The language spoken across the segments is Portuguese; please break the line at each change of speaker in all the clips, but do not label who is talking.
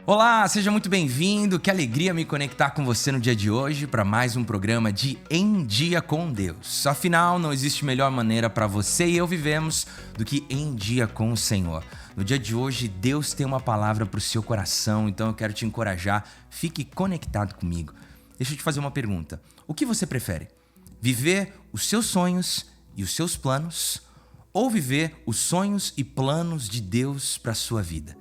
Olá, seja muito bem-vindo. Que alegria me conectar com você no dia de hoje para mais um programa de Em Dia com Deus. Afinal, não existe melhor maneira para você e eu vivemos do que em dia com o Senhor. No dia de hoje, Deus tem uma palavra para o seu coração, então eu quero te encorajar. Fique conectado comigo. Deixa eu te fazer uma pergunta. O que você prefere? Viver os seus sonhos e os seus planos ou viver os sonhos e planos de Deus para a sua vida?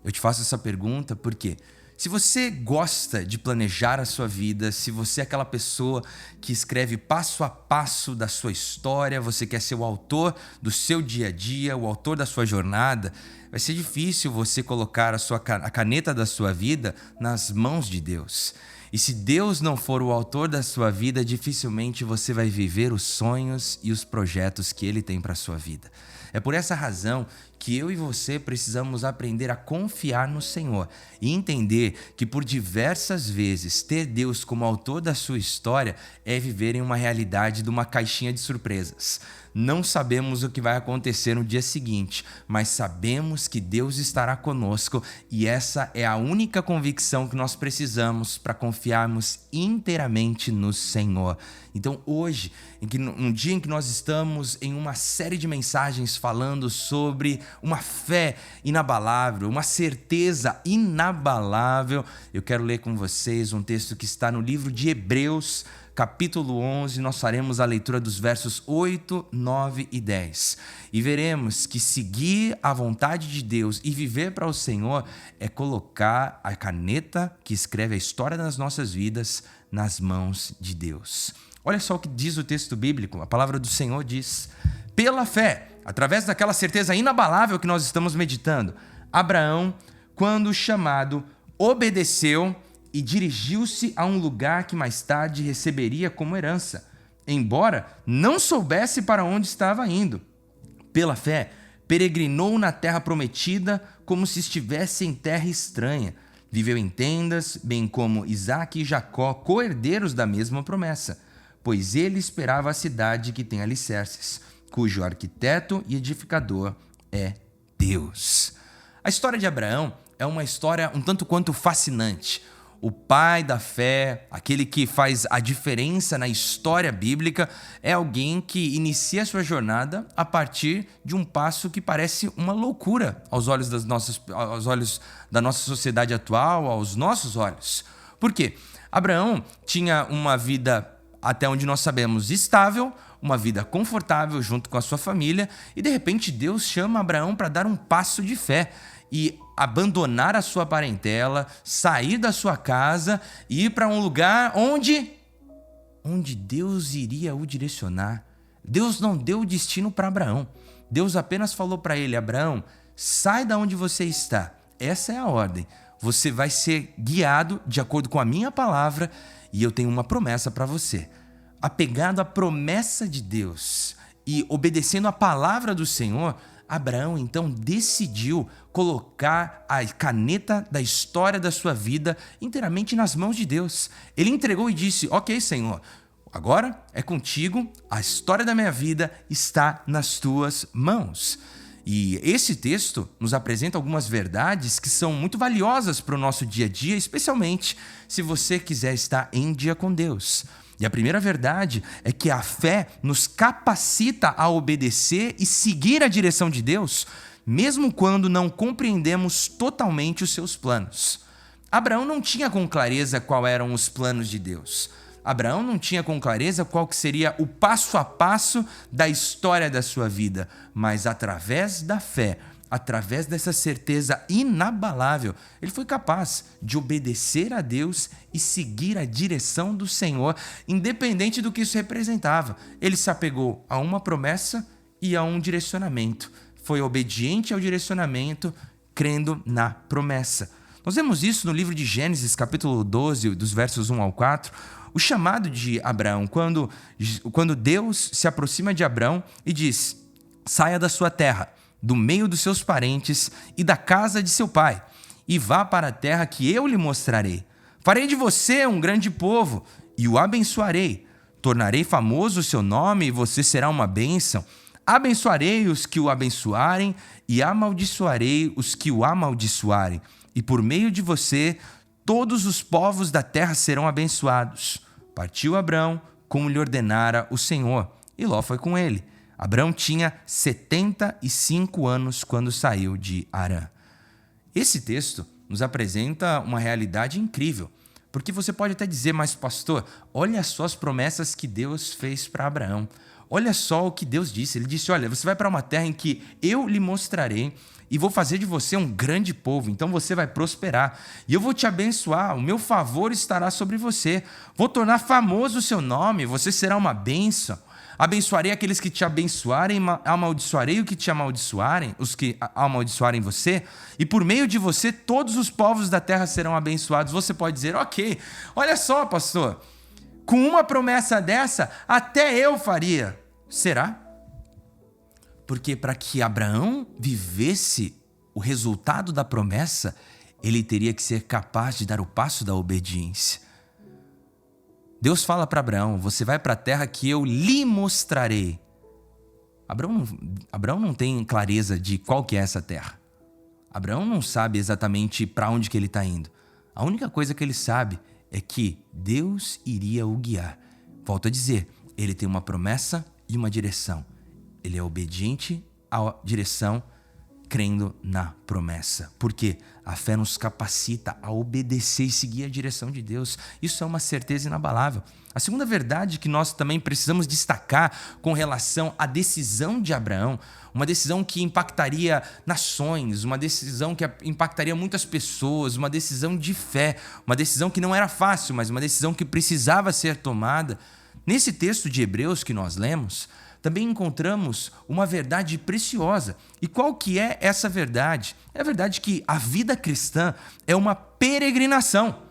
Eu te faço essa pergunta porque se você gosta de planejar a sua vida, se você é aquela pessoa que escreve passo a passo da sua história, você quer ser o autor do seu dia a dia, o autor da sua jornada, vai ser difícil você colocar a caneta da sua vida nas mãos de Deus. E se Deus não for o autor da sua vida, dificilmente você vai viver os sonhos e os projetos que Ele tem para a sua vida. É por essa razão que eu e você precisamos aprender a confiar no Senhor e entender que por diversas vezes ter Deus como autor da sua história é viver em uma realidade de uma caixinha de surpresas. Não sabemos o que vai acontecer no dia seguinte, mas sabemos que Deus estará conosco e essa é a única convicção que nós precisamos para confiarmos inteiramente no Senhor. Então hoje, um dia em que nós estamos em uma série de mensagens falando sobre uma fé inabalável, uma certeza inabalável, eu quero ler com vocês um texto que está no livro de Hebreus, capítulo 11, nós faremos a leitura dos versos 8, 9 e 10. E veremos que seguir a vontade de Deus e viver para o Senhor é colocar a caneta que escreve a história das nossas vidas nas mãos de Deus. Olha só o que diz o texto bíblico, a palavra do Senhor diz: pela fé, através daquela certeza inabalável que nós estamos meditando, Abraão, quando chamado, obedeceu e dirigiu-se a um lugar que mais tarde receberia como herança, embora não soubesse para onde estava indo. Pela fé, peregrinou na terra prometida como se estivesse em terra estranha. Viveu em tendas, bem como Isaque e Jacó, co-herdeiros da mesma promessa, pois ele esperava a cidade que tem alicerces, cujo arquiteto e edificador é Deus. A história de Abraão é uma história um tanto quanto fascinante. O pai da fé, aquele que faz a diferença na história bíblica, é alguém que inicia a sua jornada a partir de um passo que parece uma loucura aos olhos da nossa sociedade atual, aos nossos olhos. Por quê? Abraão tinha uma vida, até onde nós sabemos, estável, uma vida confortável junto com a sua família, e de repente Deus chama Abraão para dar um passo de fé e abandonar a sua parentela, sair da sua casa e ir para um lugar onde Deus iria o direcionar. Deus não deu o destino para Abraão. Deus apenas falou para ele: Abraão, sai da onde você está. Essa é a ordem. Você vai ser guiado de acordo com a minha palavra e eu tenho uma promessa para você. Apegado à promessa de Deus e obedecendo a palavra do Senhor, Abraão então decidiu colocar a caneta da história da sua vida inteiramente nas mãos de Deus. Ele entregou e disse: ok, Senhor, agora é contigo, a história da minha vida está nas tuas mãos. E esse texto nos apresenta algumas verdades que são muito valiosas para o nosso dia a dia, especialmente se você quiser estar em dia com Deus. E a primeira verdade é que a fé nos capacita a obedecer e seguir a direção de Deus, mesmo quando não compreendemos totalmente os seus planos. Abraão não tinha com clareza quais eram os planos de Deus. Abraão não tinha com clareza qual que seria o passo a passo da história da sua vida, mas através da fé, através dessa certeza inabalável, ele foi capaz de obedecer a Deus e seguir a direção do Senhor, independente do que isso representava. Ele se apegou a uma promessa e a um direcionamento. Foi obediente ao direcionamento, crendo na promessa. Nós vemos isso no livro de Gênesis, capítulo 12, dos versos 1 ao 4, o chamado de Abraão, quando Deus se aproxima de Abraão e diz: saia da sua terra, do meio dos seus parentes e da casa de seu pai, e vá para a terra que eu lhe mostrarei. Farei de você um grande povo e o abençoarei. Tornarei famoso o seu nome e você será uma bênção. Abençoarei os que o abençoarem e amaldiçoarei os que o amaldiçoarem. e por meio de você, todos os povos da terra serão abençoados. Partiu Abrão, como lhe ordenara o Senhor, e Ló foi com ele. Abrão tinha 75 anos quando saiu de Harã. Esse texto nos apresenta uma realidade incrível, porque você pode até dizer, mas pastor, olha só as promessas que Deus fez para Abraão. Olha só o que Deus disse. Ele disse, olha, você vai para uma terra em que eu lhe mostrarei e vou fazer de você um grande povo, então você vai prosperar. E eu vou te abençoar, o meu favor estará sobre você. Vou tornar famoso o seu nome, você será uma bênção. Abençoarei aqueles que te abençoarem, amaldiçoarei os que amaldiçoarem você, e por meio de você todos os povos da terra serão abençoados. Você pode dizer, ok, olha só, pastor, com uma promessa dessa, até eu faria. Será? Porque para que Abraão vivesse o resultado da promessa, ele teria que ser capaz de dar o passo da obediência. Deus fala para Abraão, você vai para a terra que eu lhe mostrarei. Abraão não tem clareza de qual que é essa terra. Abraão não sabe exatamente para onde que ele está indo. A única coisa que ele sabe é que Deus iria o guiar. Volto a dizer, ele tem uma promessa e uma direção. Ele é obediente à direção, crendo na promessa. Porque a fé nos capacita a obedecer e seguir a direção de Deus. Isso é uma certeza inabalável. A segunda verdade que nós também precisamos destacar com relação à decisão de Abraão, uma decisão que impactaria nações, uma decisão que impactaria muitas pessoas, uma decisão de fé, uma decisão que não era fácil, mas uma decisão que precisava ser tomada. Nesse texto de Hebreus que nós lemos, também encontramos uma verdade preciosa. E qual que é essa verdade? É a verdade que a vida cristã é uma peregrinação.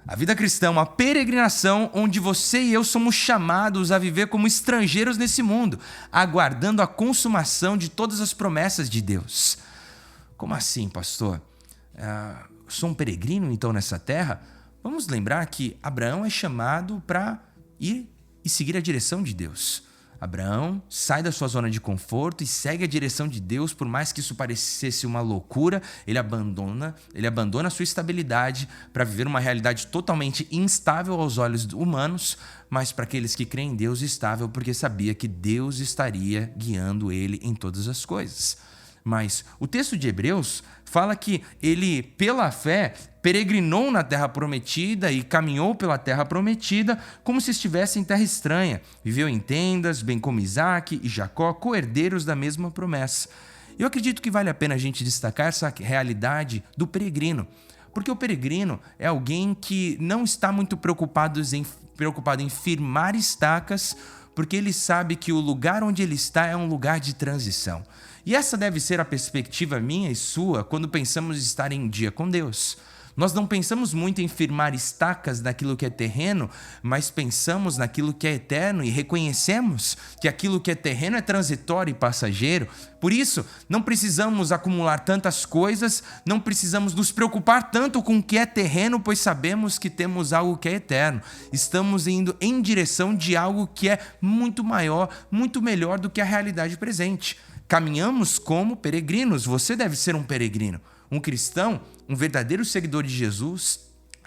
A vida cristã é uma peregrinação onde você e eu somos chamados a viver como estrangeiros nesse mundo, aguardando a consumação de todas as promessas de Deus. Como assim, pastor? Sou um peregrino então nessa terra? Vamos lembrar que Abraão é chamado para ir e seguir a direção de Deus. Abraão sai da sua zona de conforto e segue a direção de Deus, por mais que isso parecesse uma loucura, ele abandona a sua estabilidade para viver uma realidade totalmente instável aos olhos humanos, mas para aqueles que creem em Deus, estável, porque sabia que Deus estaria guiando ele em todas as coisas. Mas o texto de Hebreus fala que ele, pela fé, peregrinou na terra prometida e caminhou pela terra prometida como se estivesse em terra estranha. Viveu em tendas, bem como Isaac e Jacó, co-herdeiros da mesma promessa. Eu acredito que vale a pena a gente destacar essa realidade do peregrino, porque o peregrino é alguém que não está muito preocupado em firmar estacas, porque ele sabe que o lugar onde ele está é um lugar de transição. E essa deve ser a perspectiva minha e sua quando pensamos estar em dia com Deus. Nós não pensamos muito em firmar estacas naquilo que é terreno, mas pensamos naquilo que é eterno e reconhecemos que aquilo que é terreno é transitório e passageiro. Por isso, não precisamos acumular tantas coisas, não precisamos nos preocupar tanto com o que é terreno, pois sabemos que temos algo que é eterno. Estamos indo em direção de algo que é muito maior, muito melhor do que a realidade presente. Caminhamos como peregrinos. Você deve ser um peregrino. Um cristão, um verdadeiro seguidor de Jesus,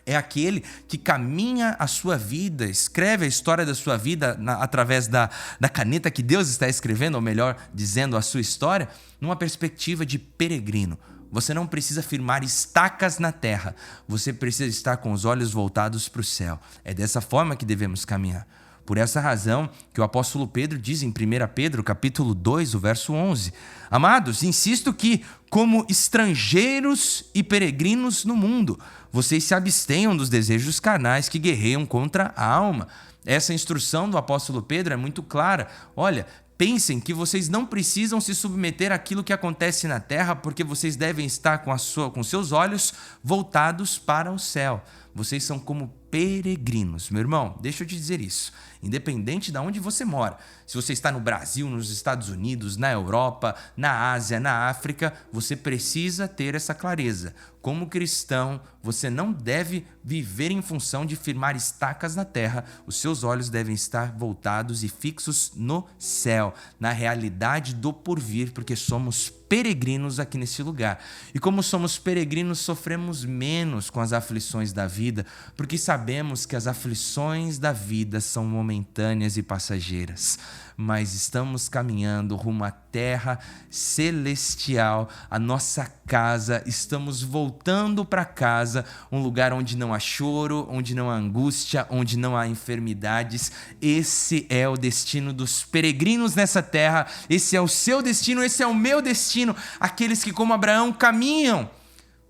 é aquele que caminha a sua vida, escreve a história da sua vida através da caneta que Deus está escrevendo, ou melhor, dizendo a sua história, numa perspectiva de peregrino. Você não precisa firmar estacas na terra, você precisa estar com os olhos voltados para o céu. É dessa forma que devemos caminhar. Por essa razão que o apóstolo Pedro diz em 1 Pedro, capítulo 2, o verso 11. Amados, insisto que, como estrangeiros e peregrinos no mundo, vocês se abstenham dos desejos carnais que guerreiam contra a alma. Essa instrução do apóstolo Pedro é muito clara. Olha, pensem que vocês não precisam se submeter àquilo que acontece na terra, porque vocês devem estar com seus olhos voltados para o céu. Vocês são como peregrinos. Meu irmão, deixa eu te dizer isso. Independente de onde você mora, se você está no Brasil, nos Estados Unidos, na Europa, na Ásia, na África, você precisa ter essa clareza. Como cristão, você não deve viver em função de firmar estacas na terra. Os seus olhos devem estar voltados e fixos no céu, na realidade do porvir, porque somos peregrinos aqui nesse lugar. E como somos peregrinos, sofremos menos com as aflições da vida, porque sabemos que as aflições da vida são momentâneas e passageiras. Mas estamos caminhando rumo à terra celestial, a nossa casa. Estamos voltando para casa, um lugar onde não há choro, onde não há angústia, onde não há enfermidades. Esse é o destino dos peregrinos nessa terra. Esse é o seu destino, esse é o meu destino. Aqueles que, como Abraão, caminham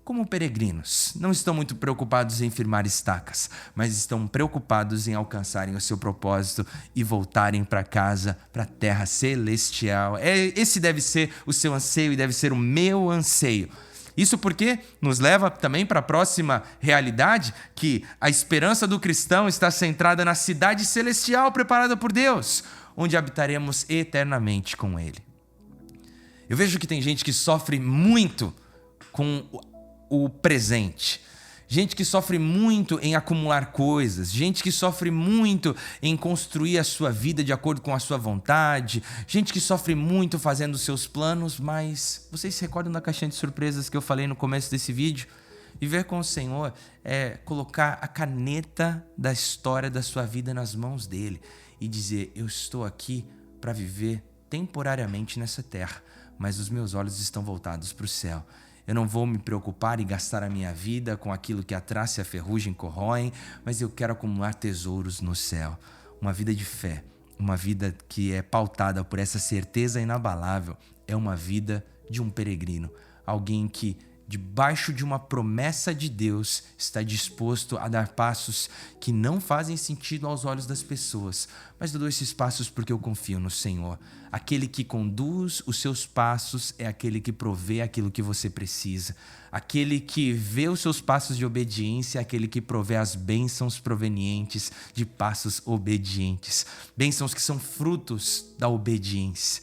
como peregrinos, não estão muito preocupados em firmar estacas, mas estão preocupados em alcançarem o seu propósito e voltarem para casa, para a terra celestial. Esse deve ser o seu anseio e deve ser o meu anseio. Isso porque nos leva também para a próxima realidade, que a esperança do cristão está centrada na cidade celestial preparada por Deus, onde habitaremos eternamente com Ele. Eu vejo que tem gente que sofre muito com o presente. Gente que sofre muito em acumular coisas, gente que sofre muito em construir a sua vida de acordo com a sua vontade, gente que sofre muito fazendo os seus planos, mas vocês se recordam da caixinha de surpresas que eu falei no começo desse vídeo? Viver com o Senhor é colocar a caneta da história da sua vida nas mãos dele e dizer: eu estou aqui para viver temporariamente nessa terra, mas os meus olhos estão voltados para o céu. Eu não vou me preocupar e gastar a minha vida com aquilo que a traça e a ferrugem corroem, mas eu quero acumular tesouros no céu. Uma vida de fé, uma vida que é pautada por essa certeza inabalável, é uma vida de um peregrino. Alguém que, debaixo de uma promessa de Deus, está disposto a dar passos que não fazem sentido aos olhos das pessoas, mas eu dou esses passos porque eu confio no Senhor. Aquele que conduz os seus passos é aquele que provê aquilo que você precisa. Aquele que vê os seus passos de obediência é aquele que provê as bênçãos provenientes de passos obedientes. Bênçãos que são frutos da obediência.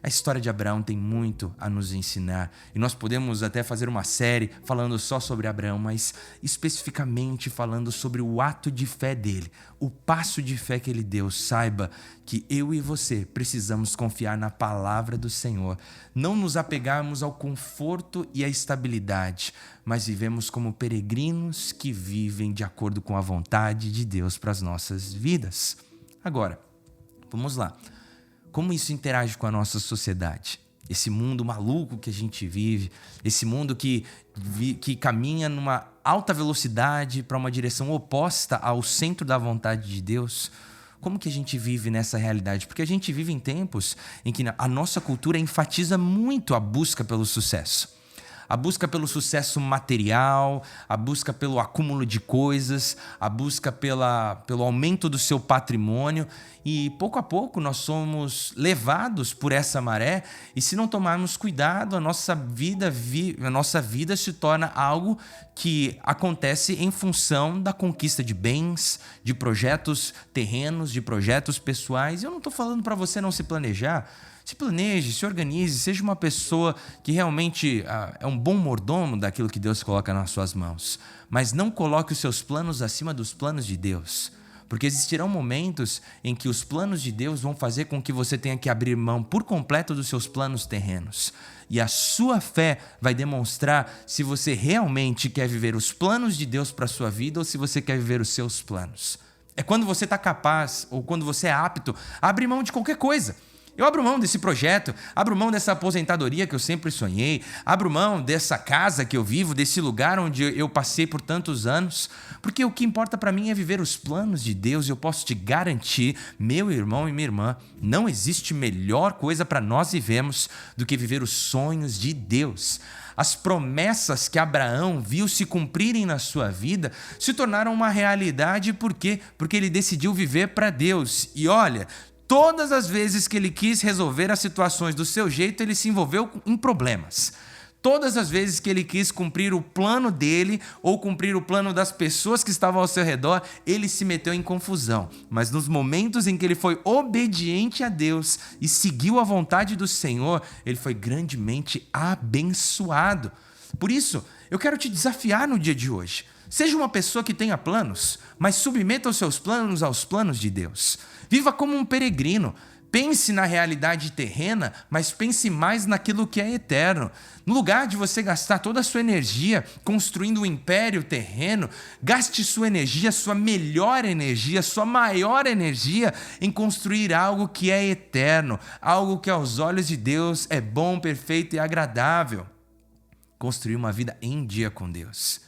A história de Abraão tem muito a nos ensinar e nós podemos até fazer uma série falando só sobre Abraão, mas especificamente falando sobre o ato de fé dele, o passo de fé que ele deu. Saiba que eu e você precisamos confiar na palavra do Senhor, não nos apegarmos ao conforto e à estabilidade, mas vivemos como peregrinos que vivem de acordo com a vontade de Deus para as nossas vidas. Agora, vamos lá. Como isso interage com a nossa sociedade? Esse mundo maluco que a gente vive, esse mundo que caminha numa alta velocidade para uma direção oposta ao centro da vontade de Deus. Como que a gente vive nessa realidade? Porque a gente vive em tempos em que a nossa cultura enfatiza muito a busca pelo sucesso. A busca pelo sucesso material, a busca pelo acúmulo de coisas, a busca pelo aumento do seu patrimônio. E pouco a pouco nós somos levados por essa maré e se não tomarmos cuidado, a nossa vida se torna algo que acontece em função da conquista de bens, de projetos terrenos, de projetos pessoais. Eu não estou falando para você não se planejar. Se planeje, se organize, seja uma pessoa que realmente é um bom mordomo daquilo que Deus coloca nas suas mãos. Mas não coloque os seus planos acima dos planos de Deus. Porque existirão momentos em que os planos de Deus vão fazer com que você tenha que abrir mão por completo dos seus planos terrenos. E a sua fé vai demonstrar se você realmente quer viver os planos de Deus para a sua vida ou se você quer viver os seus planos. É quando você está capaz ou quando você é apto a abrir mão de qualquer coisa. Eu abro mão desse projeto, abro mão dessa aposentadoria que eu sempre sonhei, abro mão dessa casa que eu vivo, desse lugar onde eu passei por tantos anos, porque o que importa para mim é viver os planos de Deus e eu posso te garantir, meu irmão e minha irmã, não existe melhor coisa para nós vivemos do que viver os sonhos de Deus. As promessas que Abraão viu se cumprirem na sua vida se tornaram uma realidade. Por quê? Porque ele decidiu viver para Deus. E olha, todas as vezes que ele quis resolver as situações do seu jeito, ele se envolveu em problemas. Todas as vezes que ele quis cumprir o plano dele ou cumprir o plano das pessoas que estavam ao seu redor, ele se meteu em confusão. Mas nos momentos em que ele foi obediente a Deus e seguiu a vontade do Senhor, ele foi grandemente abençoado. Por isso, eu quero te desafiar no dia de hoje. Seja uma pessoa que tenha planos, mas submeta os seus planos aos planos de Deus. Viva como um peregrino. Pense na realidade terrena, mas pense mais naquilo que é eterno. No lugar de você gastar toda a sua energia construindo um império terreno, gaste sua energia, sua melhor energia, sua maior energia em construir algo que é eterno, algo que aos olhos de Deus é bom, perfeito e agradável. Construir uma vida em dia com Deus.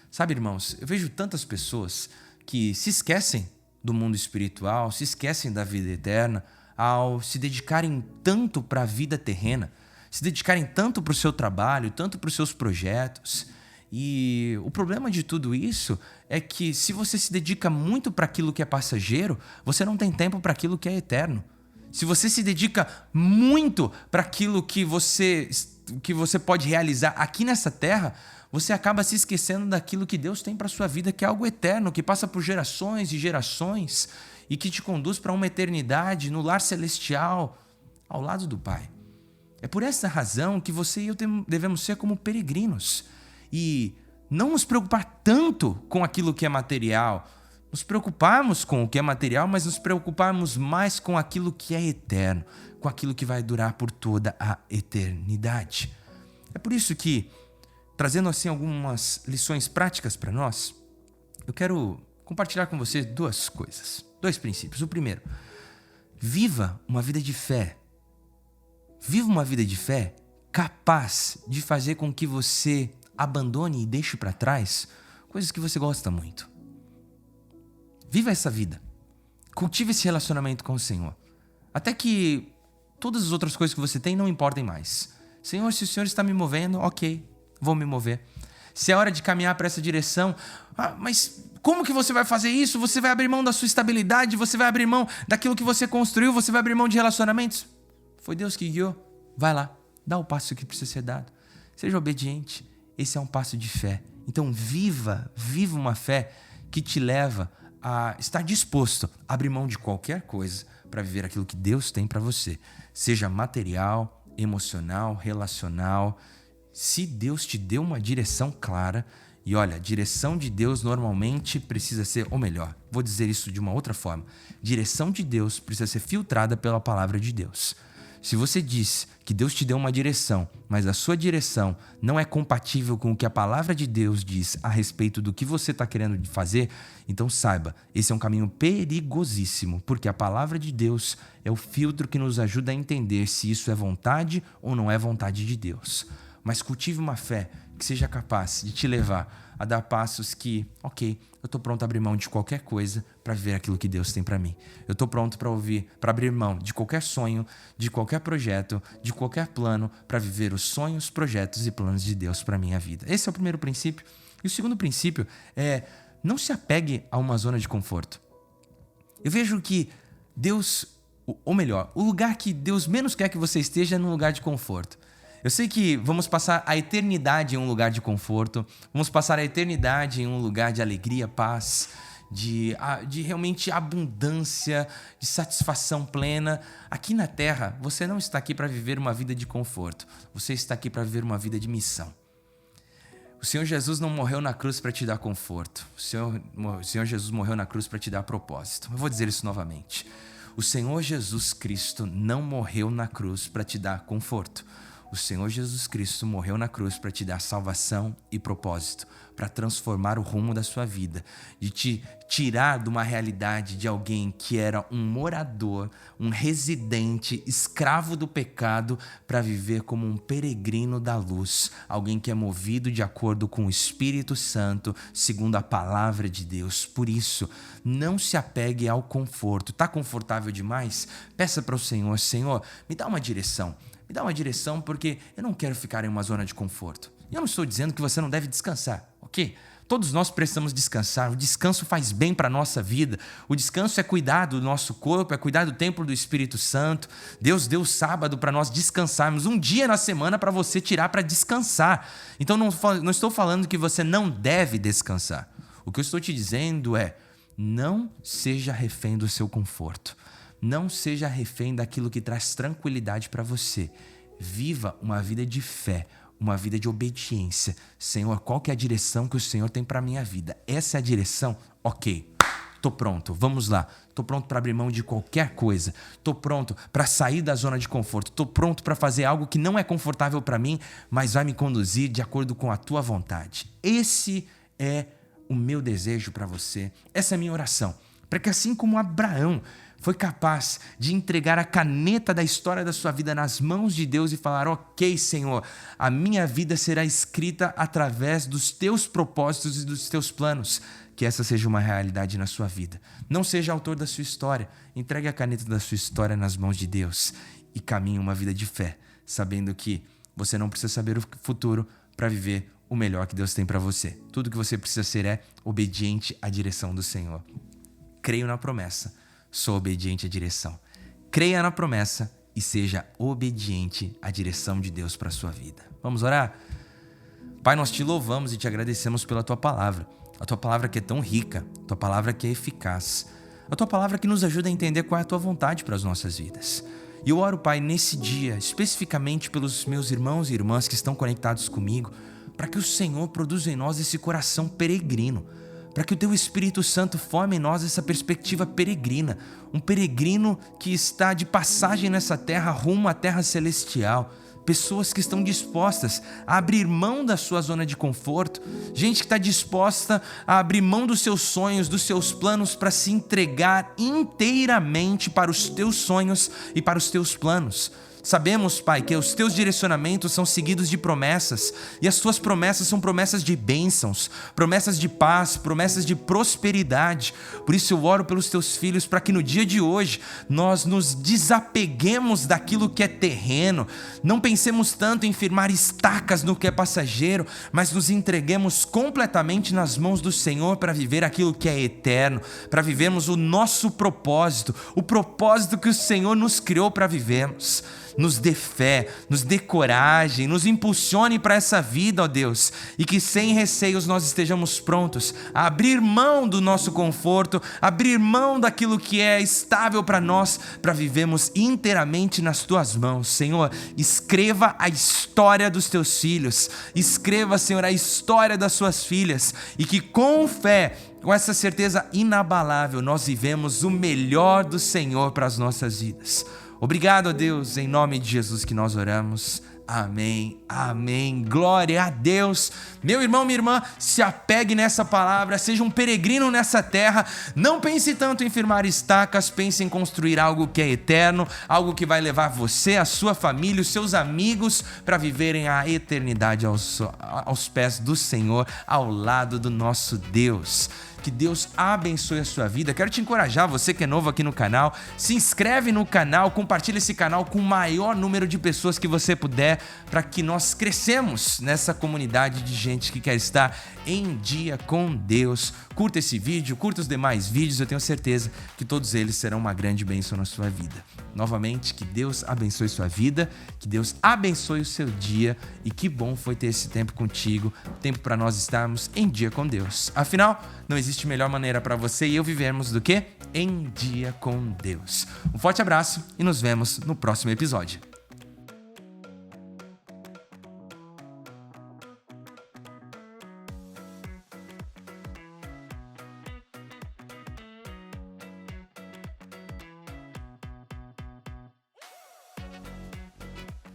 Sabe, irmãos, eu vejo tantas pessoas que se esquecem do mundo espiritual, se esquecem da vida eterna, ao se dedicarem tanto para a vida terrena, se dedicarem tanto para o seu trabalho, tanto para os seus projetos. E o problema de tudo isso é que se você se dedica muito para aquilo que é passageiro, você não tem tempo para aquilo que é eterno. Se você se dedica muito para aquilo que você pode realizar aqui nessa terra, você acaba se esquecendo daquilo que Deus tem para sua vida, que é algo eterno, que passa por gerações e gerações e que te conduz para uma eternidade no lar celestial, ao lado do Pai. É por essa razão que você e eu devemos ser como peregrinos e não nos preocupar tanto com aquilo que é material, nos preocuparmos com o que é material, mas nos preocuparmos mais com aquilo que é eterno, com aquilo que vai durar por toda a eternidade. É por isso que, trazendo assim algumas lições práticas para nós, eu quero compartilhar com você duas coisas, dois princípios. O primeiro, viva uma vida de fé. Viva uma vida de fé capaz de fazer com que você abandone e deixe para trás coisas que você gosta muito. Viva essa vida. Cultive esse relacionamento com o Senhor. Até que todas as outras coisas que você tem não importem mais. Senhor, se o Senhor está me movendo, ok, vou me mover. Se é hora de caminhar para essa direção, mas como que você vai fazer isso? Você vai abrir mão da sua estabilidade, você vai abrir mão daquilo que você construiu, você vai abrir mão de relacionamentos? Foi Deus que guiou. Vai lá, dá o passo que precisa ser dado. Seja obediente. Esse é um passo de fé. Então viva uma fé que te leva a estar disposto a abrir mão de qualquer coisa para viver aquilo que Deus tem para você. Seja material, emocional, relacional. Se Deus te deu uma direção clara, e olha, a direção de Deus normalmente precisa ser, ou melhor, vou dizer isso de uma outra forma, direção de Deus precisa ser filtrada pela palavra de Deus. Se você diz que Deus te deu uma direção, mas a sua direção não é compatível com o que a palavra de Deus diz a respeito do que você está querendo fazer, então saiba, esse é um caminho perigosíssimo, porque a palavra de Deus é o filtro que nos ajuda a entender se isso é vontade ou não é vontade de Deus. Mas cultive uma fé que seja capaz de te levar a dar passos que, ok, eu estou pronto a abrir mão de qualquer coisa para viver aquilo que Deus tem para mim. Eu estou pronto para abrir mão de qualquer sonho, de qualquer projeto, de qualquer plano para viver os sonhos, projetos e planos de Deus para minha vida. Esse é o primeiro princípio. E o segundo princípio é não se apegue a uma zona de conforto. Eu vejo que Deus, ou melhor, o lugar que Deus menos quer que você esteja é num lugar de conforto. Eu sei que vamos passar a eternidade em um lugar de conforto, vamos passar a eternidade em um lugar de alegria, paz, de realmente abundância, de satisfação plena. Aqui na Terra, você não está aqui para viver uma vida de conforto, você está aqui para viver uma vida de missão. O Senhor Jesus não morreu na cruz para te dar conforto, o Senhor Jesus morreu na cruz para te dar propósito. Eu vou dizer isso novamente. O Senhor Jesus Cristo não morreu na cruz para te dar conforto. O Senhor Jesus Cristo morreu na cruz para te dar salvação e propósito, para transformar o rumo da sua vida, de te tirar de uma realidade de alguém que era um morador, um residente, escravo do pecado, para viver como um peregrino da luz, alguém que é movido de acordo com o Espírito Santo, segundo a palavra de Deus. Por isso, não se apegue ao conforto. Tá confortável demais? Peça para o Senhor, Senhor, me dá uma direção. Me dá uma direção porque eu não quero ficar em uma zona de conforto. E eu não estou dizendo que você não deve descansar, ok? Todos nós precisamos descansar. O descanso faz bem para a nossa vida. O descanso é cuidar do nosso corpo, é cuidar do templo do Espírito Santo. Deus deu o sábado para nós descansarmos. Um dia na semana para você tirar para descansar. Então não estou falando que você não deve descansar. O que eu estou te dizendo é, não seja refém do seu conforto. Não seja refém daquilo que traz tranquilidade para você. Viva uma vida de fé, uma vida de obediência. Senhor, qual que é a direção que o Senhor tem para a minha vida? Essa é a direção? Ok, Tô pronto, vamos lá. Tô pronto para abrir mão de qualquer coisa. Tô pronto para sair da zona de conforto. Tô pronto para fazer algo que não é confortável para mim, mas vai me conduzir de acordo com a tua vontade. Esse é o meu desejo para você. Essa é a minha oração. Para que assim como Abraão foi capaz de entregar a caneta da história da sua vida nas mãos de Deus e falar: ok, Senhor, a minha vida será escrita através dos teus propósitos e dos teus planos. Que essa seja uma realidade na sua vida. Não seja autor da sua história. Entregue a caneta da sua história nas mãos de Deus e caminhe uma vida de fé, sabendo que você não precisa saber o futuro para viver o melhor que Deus tem para você. Tudo que você precisa ser é obediente à direção do Senhor. Creio na promessa. Sou obediente à direção. Creia na promessa e seja obediente à direção de Deus para a sua vida. Vamos orar? Pai, nós te louvamos e te agradecemos pela tua palavra. A tua palavra que é tão rica, a tua palavra que é eficaz. A tua palavra que nos ajuda a entender qual é a tua vontade para as nossas vidas. E eu oro, Pai, nesse dia, especificamente pelos meus irmãos e irmãs que estão conectados comigo, para que o Senhor produza em nós esse coração peregrino, para que o Teu Espírito Santo forme em nós essa perspectiva peregrina, um peregrino que está de passagem nessa terra rumo à terra celestial. Pessoas que estão dispostas a abrir mão da sua zona de conforto, gente que está disposta a abrir mão dos seus sonhos, dos seus planos para se entregar inteiramente para os teus sonhos e para os teus planos. Sabemos, Pai, que os teus direcionamentos são seguidos de promessas e as tuas promessas são promessas de bênçãos, promessas de paz, promessas de prosperidade. Por isso eu oro pelos teus filhos para que no dia de hoje nós nos desapeguemos daquilo que é terreno, não pensemos tanto em firmar estacas no que é passageiro, mas nos entreguemos completamente nas mãos do Senhor para viver aquilo que é eterno, para vivermos o nosso propósito, o propósito que o Senhor nos criou para vivermos. Nos dê fé, nos dê coragem, nos impulsione para essa vida, ó Deus, e que sem receios nós estejamos prontos a abrir mão do nosso conforto, abrir mão daquilo que é estável para nós, para vivermos inteiramente nas Tuas mãos. Senhor, escreva a história dos Teus filhos, escreva, Senhor, a história das Suas filhas, e que com fé, com essa certeza inabalável, nós vivemos o melhor do Senhor para as nossas vidas. Obrigado a Deus, em nome de Jesus que nós oramos. Amém, amém, glória a Deus. Meu irmão, minha irmã, se apegue nessa palavra, seja um peregrino nessa terra. Não pense tanto em firmar estacas, pense em construir algo que é eterno, algo que vai levar você, a sua família, os seus amigos para viverem a eternidade aos pés do Senhor, ao lado do nosso Deus. Que Deus abençoe a sua vida. Quero te encorajar, você que é novo aqui no canal, se inscreve no canal, compartilha esse canal com o maior número de pessoas que você puder, para que nós crescemos nessa comunidade de gente que quer estar em dia com Deus. Curta esse vídeo, curta os demais vídeos, eu tenho certeza que todos eles serão uma grande bênção na sua vida. Novamente, que Deus abençoe sua vida, que Deus abençoe o seu dia, e que bom foi ter esse tempo contigo, tempo para nós estarmos em dia com Deus. Afinal, não existe melhor maneira para você e eu vivermos do que em dia com Deus. Um forte abraço e nos vemos no próximo episódio.